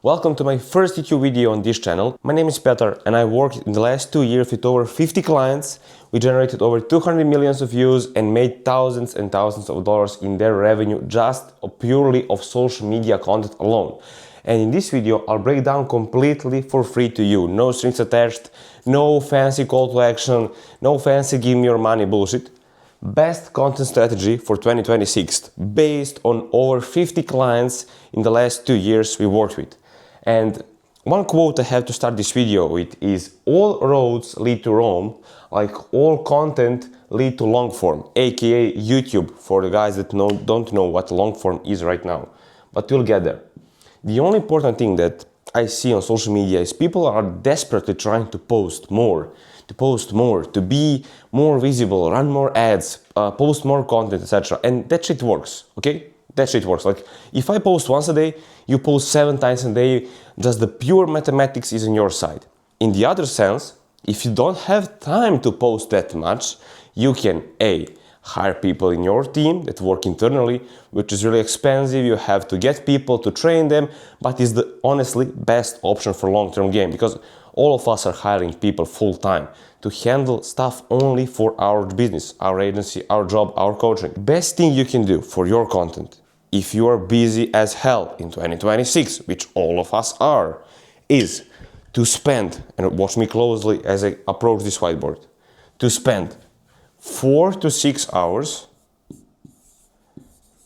Welcome to my first YouTube video on this channel. My name is Petar and I worked in the last 2 years with over 50 clients. We generated over 200 millions of views and made thousands and thousands of dollars in their revenue just purely of social media content alone. And in this video, I'll break down completely for free to you. No strings attached, no fancy call to action, no fancy give me your money bullshit. Best content strategy for 2026 based on over 50 clients in the last 2 years we worked with. And one quote I have to start this video with is all roads lead to Rome, like all content lead to long form, aka YouTube for the guys that don't know what long form is right now. But we'll get there. The only important thing that I see on social media is people are desperately trying to post more, to be more visible, run more ads, post more content, etc. And that shit works, okay? That shit works. Like, if I post once a day, you post 7 times a day, just the pure mathematics is on your side. In the other sense, if you don't have time to post that much, you can A, hire people in your team that work internally, which is really expensive. You have to get people to train them, but is the honestly best option for long-term game because all of us are hiring people full-time to handle stuff only for our business, our agency, our job, our coaching. Best thing you can do for your content, if you are busy as hell in 2026, which all of us are, is to spend, and watch me closely as I approach this whiteboard, to spend 4 to 6 hours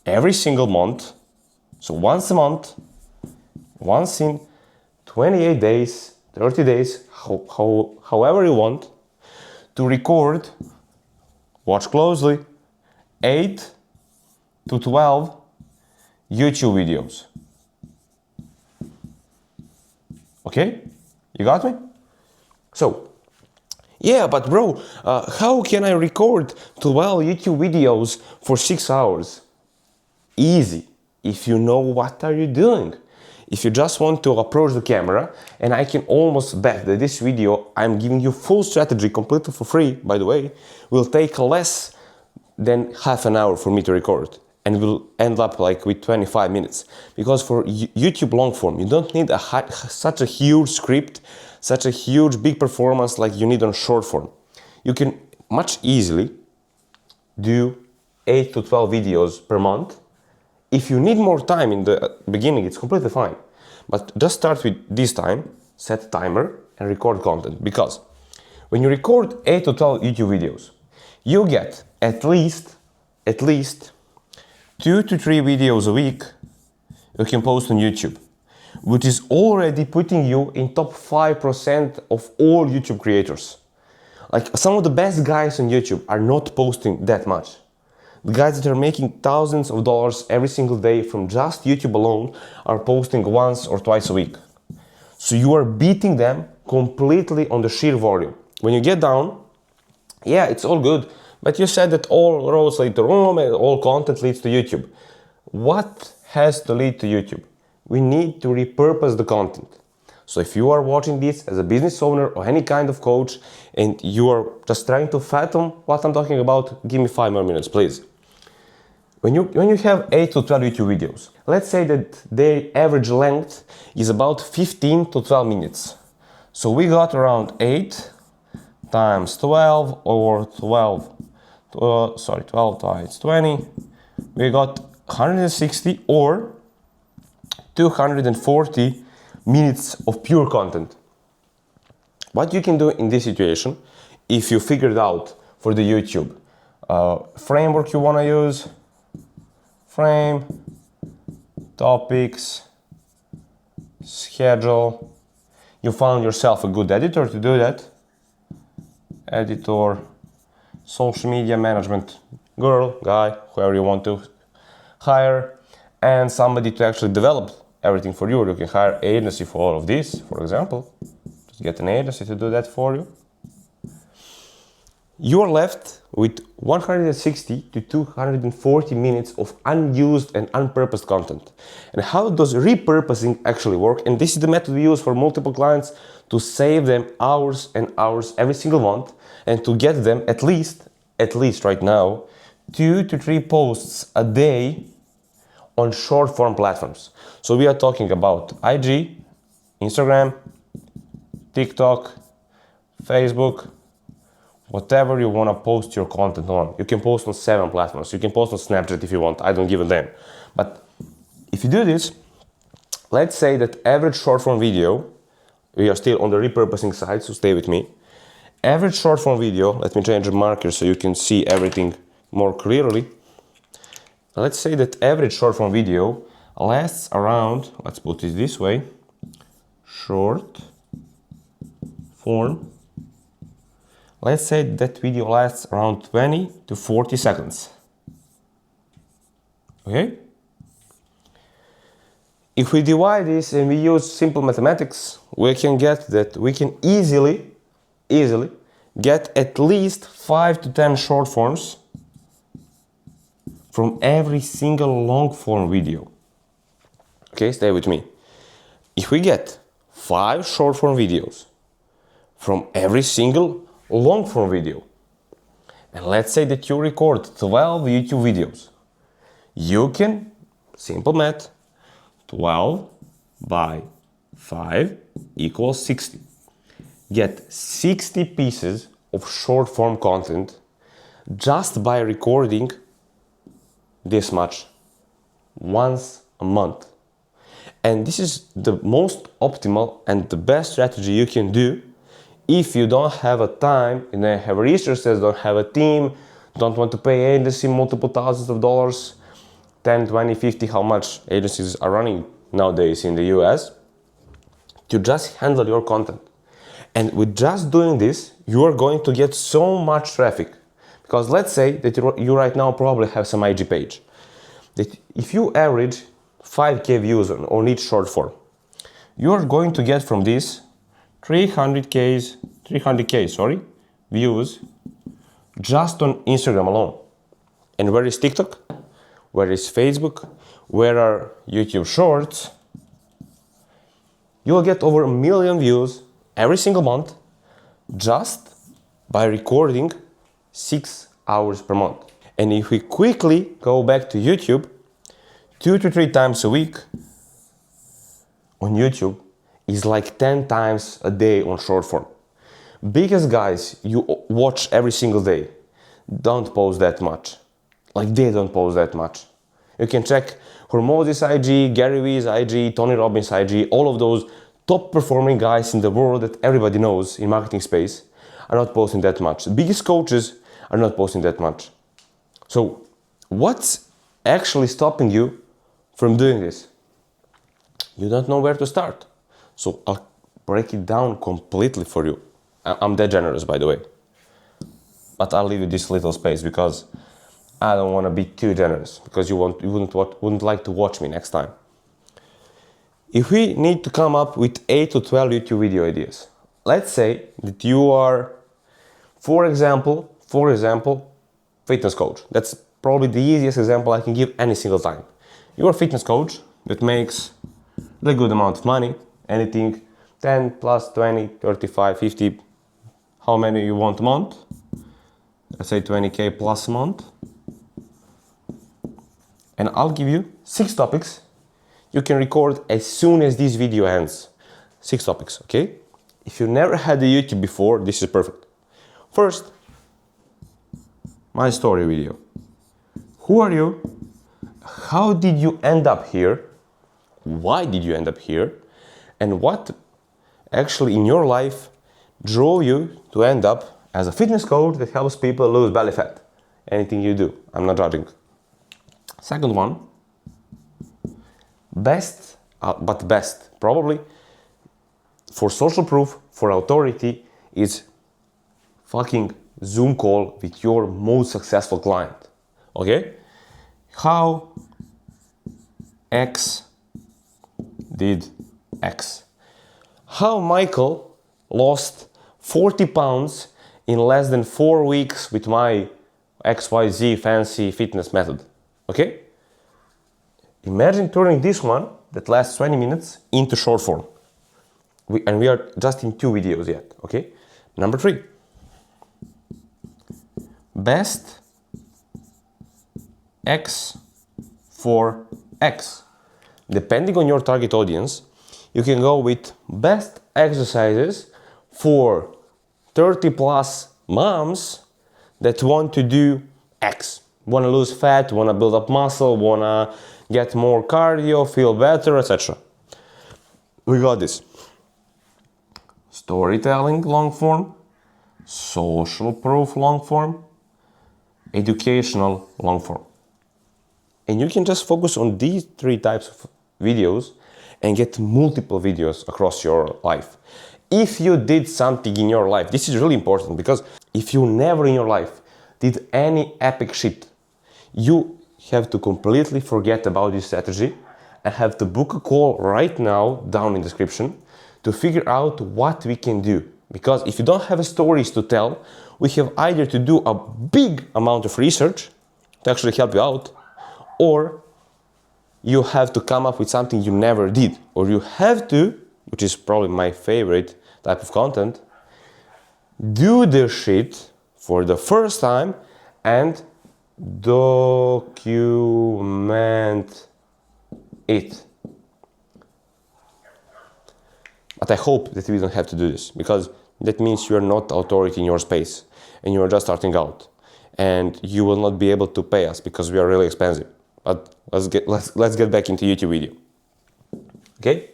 every single month, so once a month, once in 28 days, 30 days, however you want, to record, watch closely, 8 to 12 YouTube videos. Okay? You got me? So, yeah, but bro, how can I record 12 YouTube videos for 6 hours? Easy, if you know what are you doing. If you just want to approach the camera, and I can almost bet that this video, I'm giving you full strategy completely for free, by the way, will take less than half an hour for me to record and will end up like with 25 minutes. Because for YouTube long form, you don't need such a huge script, such a huge big performance like you need on short form. You can much easily do 8 to 12 videos per month. If you need more time in the beginning, it's completely fine. But just start with this time, set a timer and record content. Because when you record 8 to 12 YouTube videos, you get at least 2 to 3 videos a week you can post on YouTube, which is already putting you in top 5% of all YouTube creators. Like, some of the best guys on YouTube are not posting that much. The guys that are making thousands of dollars every single day from just YouTube alone are posting once or twice a week. So you are beating them completely on the sheer volume. When you get down, yeah, it's all good, but you said that all roads lead to Rome and all content leads to YouTube. What has to lead to YouTube? We need to repurpose the content. So if you are watching this as a business owner or any kind of coach and you are just trying to fathom what I'm talking about, give me 5 more minutes, please. When you have 8 to 12 YouTube videos, let's say that their average length is about 15 to 12 minutes. So we got around 8 times 12 or 12 times 20. We got 160 or 240 minutes of pure content. What you can do in this situation, if you figured out for the YouTube framework you want to use, frame, topics, schedule, you found yourself a good editor to do that, editor, social media management girl, guy, whoever you want to hire, and somebody to actually develop everything for you. You can hire an agency for all of this, for example. Just get an agency to do that for you. You are left with 160 to 240 minutes of unused and unpurposed content. And how does repurposing actually work? And this is the method we use for multiple clients to save them hours and hours every single month and to get them at least right now, 2 to 3 posts a day on short form platforms. So we are talking about IG, Instagram, TikTok, Facebook, whatever you want to post your content on. You can post on 7 platforms. You can post on Snapchat if you want. I don't give a damn. But if you do this, let's say that average short form video, we are still on the repurposing side, so stay with me. Average short form video, let me change the marker so you can see everything more clearly. Let's say that average short form video lasts around, let's put it this way, short form. Let's say that video lasts around 20 to 40 seconds. Okay? If we divide this and we use simple mathematics, we can get that we can easily get at least 5 to 10 short forms from every single long form video. Okay, stay with me. If we get 5 short form videos from every single long form video, and let's say that you record 12 YouTube videos, you can, simple math, 12 by 5 equals 60. Get 60 pieces of short form content just by recording this much once a month. And this is the most optimal and the best strategy you can do if you don't have a time, you don't have resources, don't have a team, don't want to pay agency multiple thousands of dollars, 10, 20, 50, how much agencies are running nowadays in the US, to just handle your content. And with just doing this, you are going to get so much traffic. Because let's say that you right now probably have some IG page. That if you average 5K views on each short form, you are going to get from this 300K views just on Instagram alone. And where is TikTok? Where is Facebook? Where are YouTube Shorts? You will get over 1 million views every single month just by recording 6 hours per month. And if we quickly go back to YouTube, 2 to 3 times a week on YouTube is like 10 times a day on short form. Biggest guys you watch every single day don't post that much. Like they don't post that much. You can check Hormozis IG, Gary Vee's IG, Tony Robbins IG, all of those top performing guys in the world that everybody knows in marketing space are not posting that much. The biggest coaches are not posting that much. So what's actually stopping you from doing this? You don't know where to start. So I'll break it down completely for you. I'm that generous, by the way. But I'll leave you this little space because I don't want to be too generous, because you wouldn't like to watch me next time. If we need to come up with 8 to 12 YouTube video ideas, let's say that you are, for example, fitness coach. That's probably the easiest example I can give any single time. You're a fitness coach that makes a good amount of money, anything 10 plus 20, 35, 50, how many you want a month. Let's say 20K plus a month. And I'll give you 6 topics you can record as soon as this video ends. 6 topics, okay? If you never had a YouTube before, this is perfect. First, my story video. Who are you? How did you end up here? Why did you end up here? And what actually in your life drove you to end up as a fitness coach that helps people lose belly fat? Anything you do, I'm not judging. Second one, best, probably for social proof, for authority, is fucking Zoom call with your most successful client. Okay? How X did X. How Michael lost 40 pounds in less than 4 weeks with my XYZ fancy fitness method. Okay? Imagine turning this one that lasts 20 minutes into short form. We are just in 2 videos yet. Okay? Number 3. Best X for X. Depending on your target audience, you can go with best exercises for 30 plus moms that want to do X. Want to lose fat, want to build up muscle, want to get more cardio, feel better, etc. We got this. Storytelling long form, social proof long form, educational long form. And you can just focus on these 3 types of videos and get multiple videos across your life. If you did something in your life, this is really important, because if you never in your life did any epic shit, you have to completely forget about this strategy and have to book a call right now down in the description to figure out what we can do. Because if you don't have stories to tell, we have either to do a big amount of research to actually help you out, or you have to come up with something you never did, or you have to, which is probably my favorite type of content, do the shit for the first time and document it. But I hope that we don't have to do this, because that means you are not authority in your space and you are just starting out, and you will not be able to pay us because we are really expensive. But let's get back into YouTube video. Okay?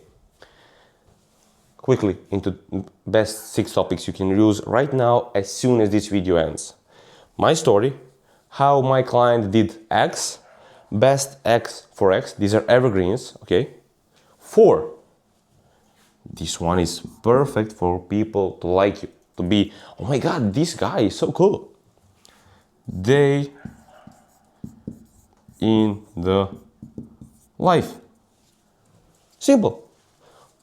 Quickly into best 6 topics you can use right now as soon as this video ends. My story, how my client did X, best X for X. These are evergreens, okay? 4. This one is perfect for people to like you, to be, oh my god, this guy is so cool. Day in the life. Simple.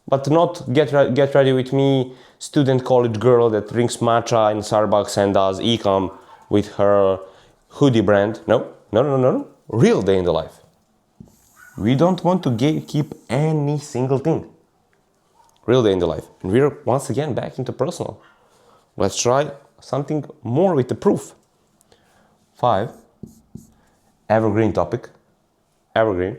But not get ready with me, student college girl that drinks matcha in Starbucks and does e-com with her hoodie brand. No. Real day in the life. We don't want to keep any single thing. Real day in the life. And we're once again back into personal. Let's try something more with the proof. 5. Evergreen topic. Evergreen.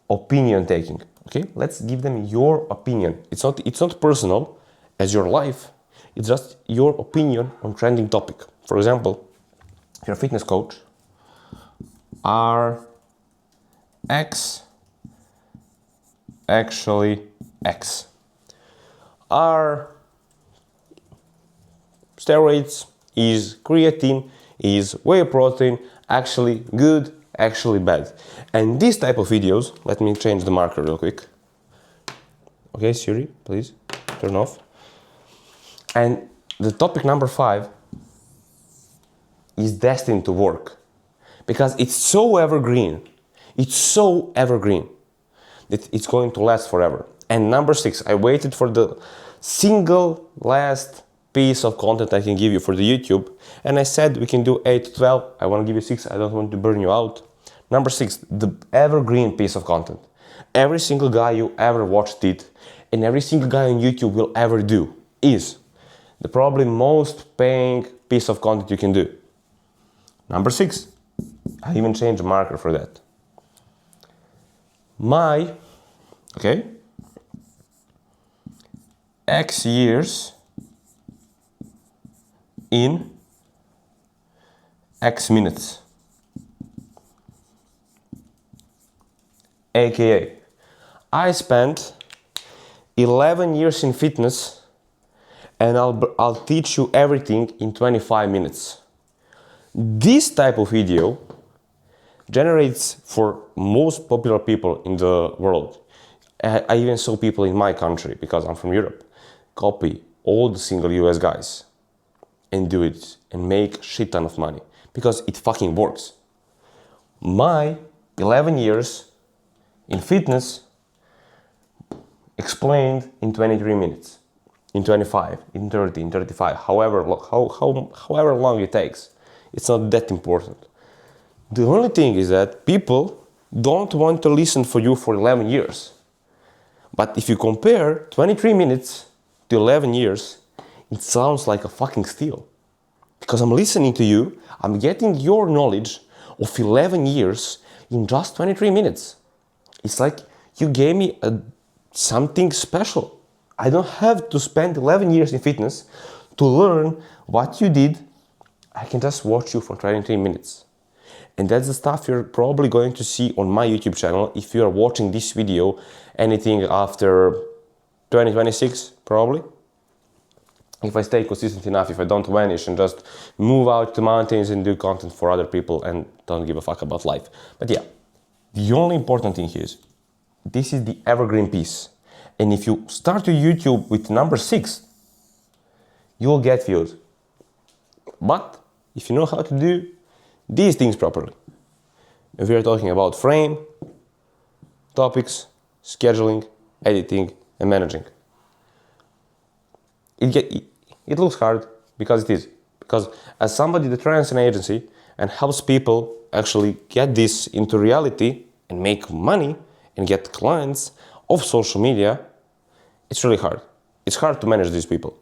Opinion taking. Okay, let's give them your opinion. It's not personal as your life. It's just your opinion on trending topic. For example, if you're a fitness coach, are X actually X? Are steroids, is creatine, is whey protein actually good, actually bad? And this type of videos, let me change the marker real quick. Okay, Siri, please turn off. And the topic number 5 is destined to work, because it's so evergreen. It's so evergreen that it's going to last forever. And number 6, I waited for the single last piece of content I can give you for the YouTube, and I said we can do 8 to 12. I want to give you 6. I don't want to burn you out. Number 6, the evergreen piece of content. Every single guy you ever watched it, and every single guy on YouTube will ever do, is the probably most paying piece of content you can do. Number 6, I even changed the marker for that. My, okay, X years in X minutes. AKA, I spent 11 years in fitness, and I'll teach you everything in 25 minutes. This type of video generates for most popular people in the world. I even saw people in my country, because I'm from Europe, copy all the single US guys and do it and make shit ton of money, because it fucking works. My 11 years in fitness explained in 23 minutes, in 25, in 30, in 35, however long it takes. It's not that important. The only thing is that people don't want to listen for you for 11 years. But if you compare 23 minutes to 11 years, it sounds like a fucking steal. Because I'm listening to you, I'm getting your knowledge of 11 years in just 23 minutes. It's like you gave me a something special. I don't have to spend 11 years in fitness to learn what you did. I can just watch you for 23 minutes. And that's the stuff you're probably going to see on my YouTube channel if you are watching this video anything after 2026, probably. If I stay consistent enough, if I don't vanish and just move out to mountains and do content for other people and don't give a fuck about life. But yeah, the only important thing here is this is the evergreen piece. And if you start your YouTube with number 6, you'll get views. But if you know how to do these things properly, if we are talking about frame, topics, scheduling, editing, and managing, it looks hard because it is. Because as somebody that runs an agency and helps people actually get this into reality and make money and get clients of social media, it's really hard. It's hard to manage these people.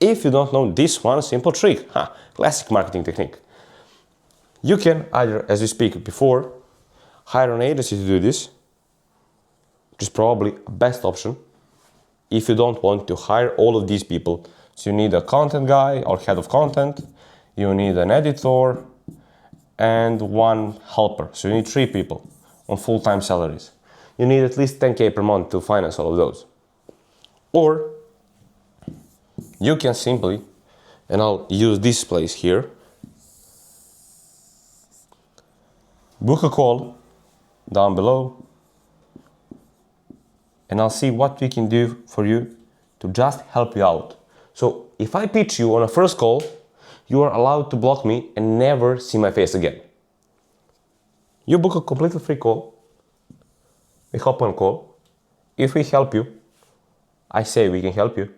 If you don't know this one simple trick, classic marketing technique. You can either, as we speak before, hire an agency to do this, which is probably a best option if you don't want to hire all of these people. So you need a content guy or head of content, you need an editor, and one helper. So you need 3 people on full-time salaries. You need at least 10K per month to finance all of those. Or you can simply, and I'll use this place here, book a call down below, and I'll see what we can do for you to just help you out. So if I pitch you on a first call, you are allowed to block me and never see my face again. You book a completely free call, we hop on a call. If we help you, I say we can help you.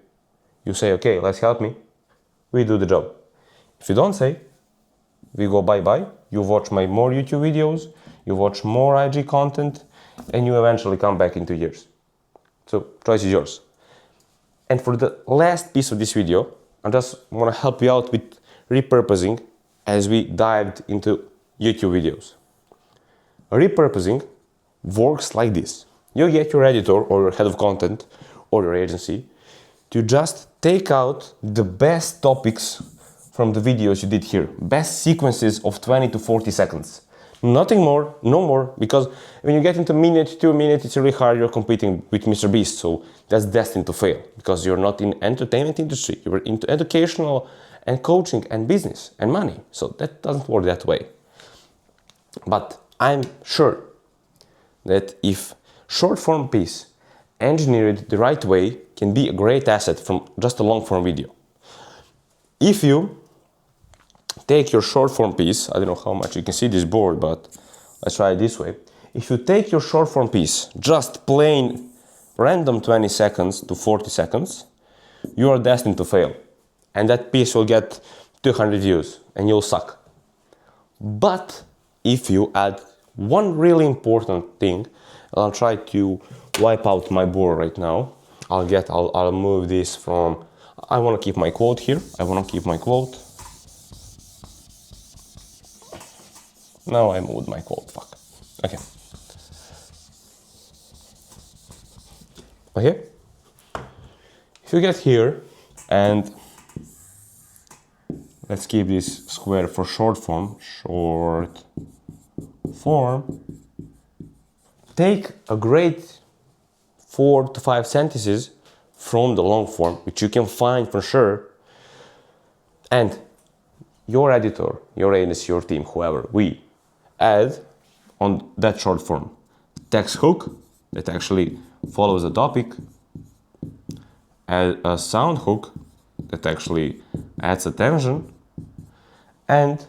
You say, okay, let's help me. We do the job. If you don't say, we go bye-bye. You watch my more YouTube videos, you watch more IG content, and you eventually come back in 2 years. So choice is yours. And for the last piece of this video, I just want to help you out with repurposing as we dived into YouTube videos. Repurposing works like this. You get your editor or your head of content or your agency to just take out the best topics from the videos you did here. Best sequences of 20 to 40 seconds. Nothing more, no more, because when you get into minute, 2 minutes, it's really hard. You're competing with Mr. Beast, so that's destined to fail because you're not in entertainment industry. You're into educational and coaching and business and money. So that doesn't work that way. But I'm sure that if short form piece engineered the right way can be a great asset from just a long form video. If you take your short form piece, I don't know how much you can see this board, but let's try it this way. If you take your short form piece, just plain random 20 seconds to 40 seconds, you are destined to fail. And that piece will get 200 views and you'll suck. But if you add one really important thing, I'll try to wipe out my board right now. I'll move this from, I want to keep my quote here. I want to keep my quote. Now I moved my quote, fuck. Okay. Okay. If you get here and let's keep this square for short form. Take a great 4 to 5 sentences from the long form, which you can find for sure, and your editor, your agency, your team, whoever, we add on that short form text hook that actually follows the topic, add a sound hook that actually adds attention, and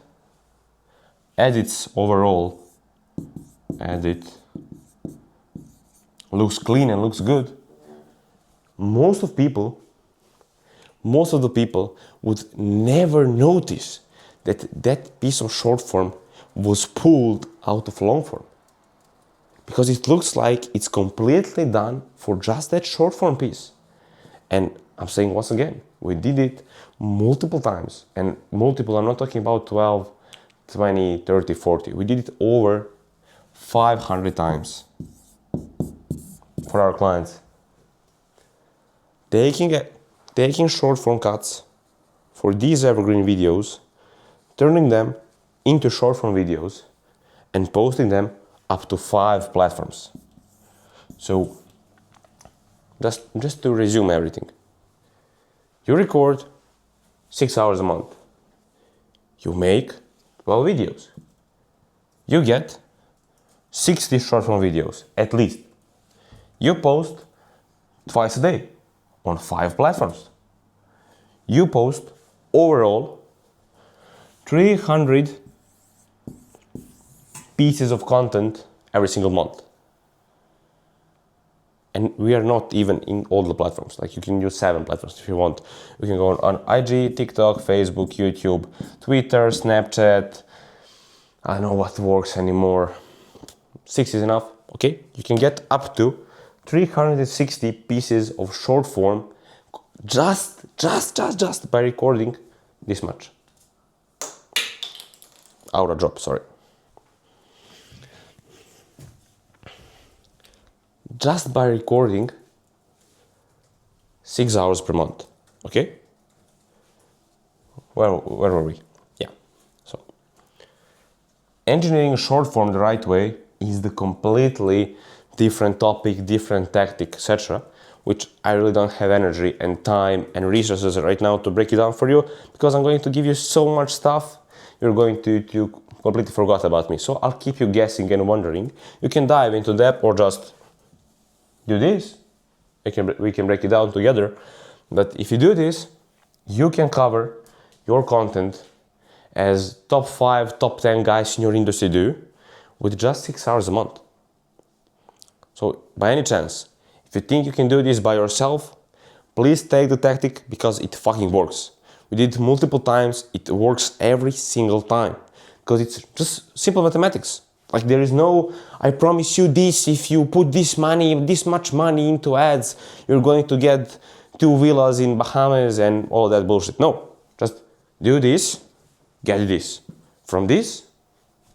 edits overall. Edit looks clean and looks good. Most of the people would never notice that piece of short form was pulled out of long form, because it looks like it's completely done for just that short form piece. And I'm saying once again, we did it multiple times, and multiple, I'm not talking about 12, 20, 30, 40. We did it over 500 times for our clients. taking short form cuts for these evergreen videos, turning them into short form videos, and posting them up to 5 platforms. So just to resume everything. You record 6 hours a month. You make 12 videos. You get 60 short form videos, at least. You post twice a day on 5 platforms. You post overall 300 pieces of content every single month. And we are not even in all the platforms. Like, you can use 7 platforms if you want. You can go on IG, TikTok, Facebook, YouTube, Twitter, Snapchat. I don't know what works anymore. 6 is enough, okay? You can get up to 360 pieces of short form just by recording this much. Aura drop, sorry. Just by recording 6 hours per month, okay? Where were we? Yeah, so engineering short form the right way is the completely different topic, different tactic, etc., which I really don't have energy and time and resources right now to break it down for you, because I'm going to give you so much stuff, you're going to completely forget about me. So I'll keep you guessing and wondering. You can dive into that or just do this. We can break it down together. But if you do this, you can cover your content as top 5, top 10 guys in your industry do with just 6 hours a month. So by any chance, if you think you can do this by yourself, please take the tactic, because it fucking works. We did it multiple times. It works every single time because it's just simple mathematics. Like, there is no, I promise you this, if you put this much money into ads, you're going to get 2 villas in Bahamas and all that bullshit. No, just do this, get this. From this,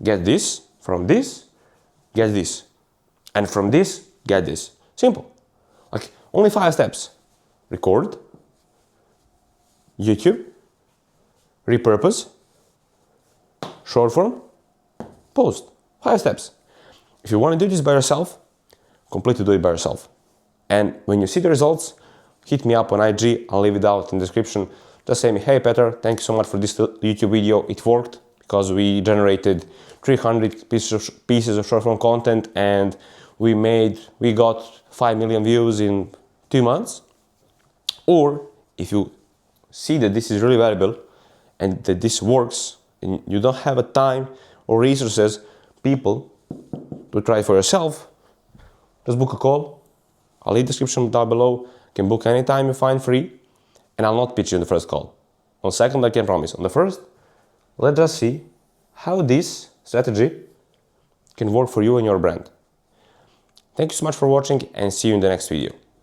get this. From this, get this. And from this, get this. Simple. Like, only 5 steps. Record, YouTube, repurpose, short form, post. 5 steps. If you want to do this by yourself, completely do it by yourself. And when you see the results, hit me up on IG. I'll leave it out in the description. Just say me, hey Peter, thank you so much for this YouTube video. It worked because we generated 300 pieces of short form content and we got 5 million views in 2 months. Or if you see that this is really valuable and that this works and you don't have a time or resources, people, to try it for yourself, just book a call. I'll leave the description down below. You can book anytime you find free, and I'll not pitch you in the first call. On the second, I can promise. On the first, let's just see how this strategy can work for you and your brand. Thank you so much for watching, and see you in the next video.